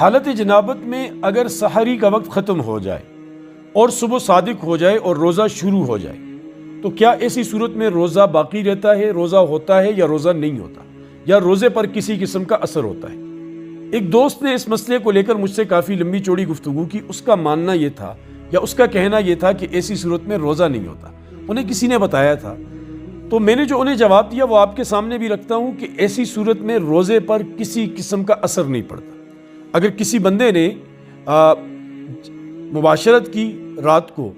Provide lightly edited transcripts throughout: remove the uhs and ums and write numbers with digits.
حالت جنابت میں اگر سحری کا وقت ختم ہو جائے اور صبح صادق ہو جائے اور روزہ شروع ہو جائے تو کیا ایسی صورت میں روزہ باقی رہتا ہے، روزہ ہوتا ہے یا روزہ نہیں ہوتا، یا روزے پر کسی قسم کا اثر ہوتا ہے؟ ایک دوست نے اس مسئلے کو لے کر مجھ سے کافی لمبی چوڑی گفتگو کی۔ اس کا ماننا یہ تھا یا اس کا کہنا یہ تھا کہ ایسی صورت میں روزہ نہیں ہوتا، انہیں کسی نے بتایا تھا، تو میں نے جو انہیں جواب دیا وہ آپ کے سامنے بھی رکھتا ہوں کہ ایسی صورت میں روزے پر کسی قسم کا اثر نہیں پڑتا۔ اگر کسی بندے نے مباشرت کی رات کو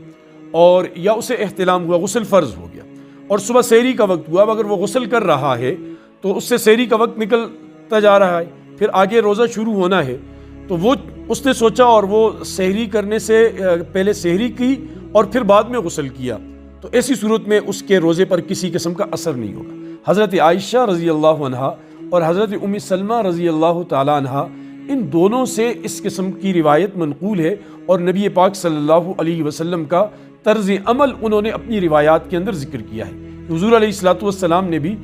اور یا اسے احتلام ہوا، غسل فرض ہو گیا اور صبح سحری کا وقت ہوا، اگر وہ غسل کر رہا ہے تو اس سے سحری کا وقت نکلتا جا رہا ہے، پھر آگے روزہ شروع ہونا ہے، تو وہ اس نے سوچا اور وہ سحری کرنے سے پہلے سحری کی اور پھر بعد میں غسل کیا، تو ایسی صورت میں اس کے روزے پر کسی قسم کا اثر نہیں ہوگا۔ حضرت عائشہ رضی اللہ عنہا اور حضرت ام سلمہ رضی اللہ تعالی عنہا، ان دونوں سے اس قسم کی روایت منقول ہے، اور نبی پاک صلی اللہ علیہ وسلم کا طرز عمل انہوں نے اپنی روایات کے اندر ذکر کیا ہے۔ حضور علیہ الصلوۃ والسلام نے بھی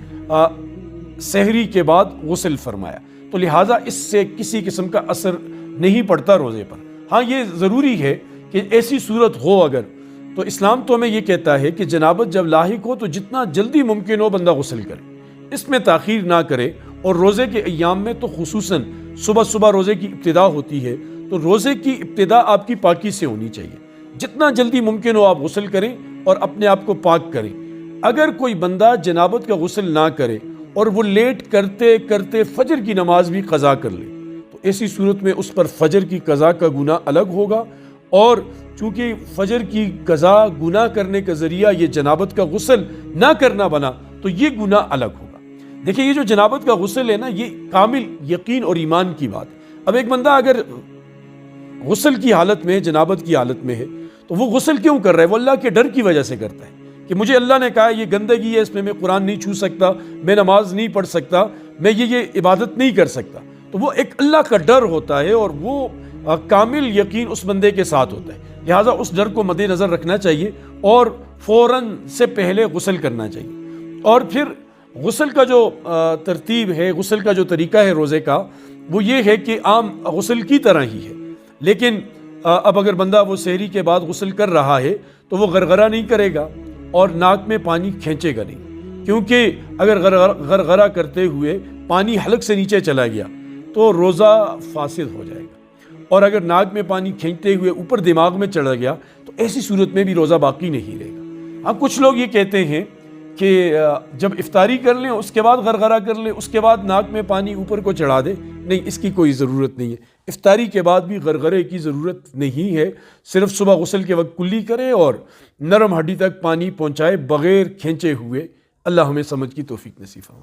سحری کے بعد غسل فرمایا، تو لہٰذا اس سے کسی قسم کا اثر نہیں پڑتا روزے پر۔ ہاں یہ ضروری ہے کہ ایسی صورت ہو اگر، تو اسلام تو ہمیں یہ کہتا ہے کہ جنابت جب لاحق ہو تو جتنا جلدی ممکن ہو بندہ غسل کرے، اس میں تاخیر نہ کرے، اور روزے کے ایام میں تو خصوصاً صبح روزے کی ابتدا ہوتی ہے، تو روزے کی ابتدا آپ کی پاکی سے ہونی چاہیے، جتنا جلدی ممکن ہو آپ غسل کریں اور اپنے آپ کو پاک کریں۔ اگر کوئی بندہ جنابت کا غسل نہ کرے اور وہ لیٹ کرتے کرتے فجر کی نماز بھی قضا کر لے، تو ایسی صورت میں اس پر فجر کی قضا کا گناہ الگ ہوگا، اور چونکہ فجر کی قضا گناہ کرنے کا ذریعہ یہ جنابت کا غسل نہ کرنا بنا، تو یہ گناہ الگ ہوگا۔ دیکھیں یہ جو جنابت کا غسل ہے نا، یہ کامل یقین اور ایمان کی بات ہے۔ اب ایک بندہ اگر غسل کی حالت میں، جنابت کی حالت میں ہے، تو وہ غسل کیوں کر رہا ہے؟ وہ اللہ کے ڈر کی وجہ سے کرتا ہے کہ مجھے اللہ نے کہا یہ گندگی ہے، اس میں قرآن نہیں چھو سکتا، میں نماز نہیں پڑھ سکتا، میں یہ عبادت نہیں کر سکتا، تو وہ ایک اللہ کا ڈر ہوتا ہے، اور وہ کامل یقین اس بندے کے ساتھ ہوتا ہے، لہٰذا اس ڈر کو مد نظر رکھنا چاہیے اور فوراً سے پہلے غسل کرنا چاہیے۔ اور پھر غسل کا جو ترتیب ہے، غسل کا جو طریقہ ہے روزے کا، وہ یہ ہے کہ عام غسل کی طرح ہی ہے، لیکن اب اگر بندہ وہ سحری کے بعد غسل کر رہا ہے تو وہ غرغرہ نہیں کرے گا اور ناک میں پانی کھینچے گا نہیں، کیونکہ اگر غرغرہ کرتے ہوئے پانی حلق سے نیچے چلا گیا تو روزہ فاسد ہو جائے گا، اور اگر ناک میں پانی کھینچتے ہوئے اوپر دماغ میں چڑھ گیا تو ایسی صورت میں بھی روزہ باقی نہیں رہے گا۔ ہاں کچھ لوگ یہ کہتے ہیں کہ جب افطاری کر لیں اس کے بعد غرغرہ کر لیں، اس کے بعد ناک میں پانی اوپر کو چڑھا دیں، نہیں، اس کی کوئی ضرورت نہیں ہے۔ افطاری کے بعد بھی غرغرے کی ضرورت نہیں ہے، صرف صبح غسل کے وقت کلی کرے اور نرم ہڈی تک پانی پہنچائے بغیر کھینچے ہوئے۔ اللہ ہمیں سمجھ کی توفیق نصیب فرمائے۔